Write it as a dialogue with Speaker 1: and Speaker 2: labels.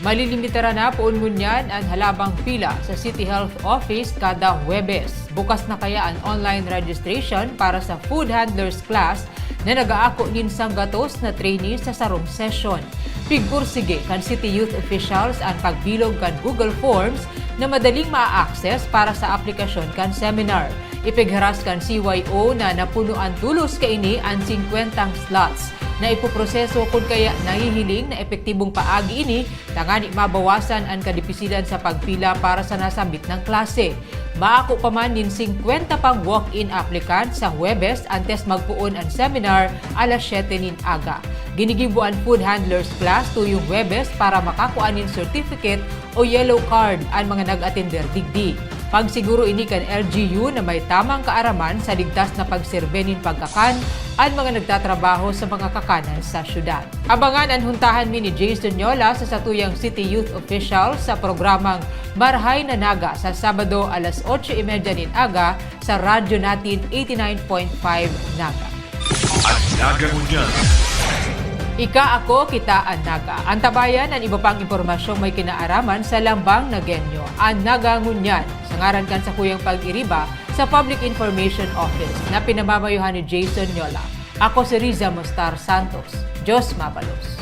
Speaker 1: Malilimitaran na poon ngunyan ang halabang pila sa City Health Office kada Huwebes. Bukas na kaya ang online registration para sa food handlers class na nagaako ninsang gatos na trainee sa sarong session. Pigpursige kan City Youth Officials ang pagbilog kan Google Forms na madaling ma-access para sa aplikasyon kan seminar. Ipigharas kan CYO na napunuan tulos kaini ang 50 slots na ipoproseso kung kaya nahihiling na epektibong paagi ini tangani mabawasan ang kadipisilan sa pagpila para sa nasambit ng klase. Maako pa man din 50 pang walk-in applicant sa Huwebes antes magpuon ang seminar alas 7 nin aga. Ginigibuan food handlers class tuyong Huwebes para makakuanin certificate o yellow card ang mga nag-attender digdi. Pagsiguro ini kan LGU na may tamang kaaraman sa ligtas na pagserbenin pagkakan ang mga nagtatrabaho sa mga kakanan sa syudad. Abangan ang huntahan ni Jason Yola sa Satuyang City Youth Officials sa programang Marhay na Naga sa Sabado alas 8:30 nin aga sa radyo natin 89.5 Naga.
Speaker 2: At Naga Ngonyan.
Speaker 1: Ika ako, kita ang Naga. Ang tabayan ang iba pang impormasyong may kinaaraman sa lambang na genyo. Ang Naga Ngonyan, sa ngaran kan sa kuyang pag-iriba sa Public Information Office na pinamamayuhan ni Jason Yola. Ako si Riza Mostar Santos. Diyos mabalos.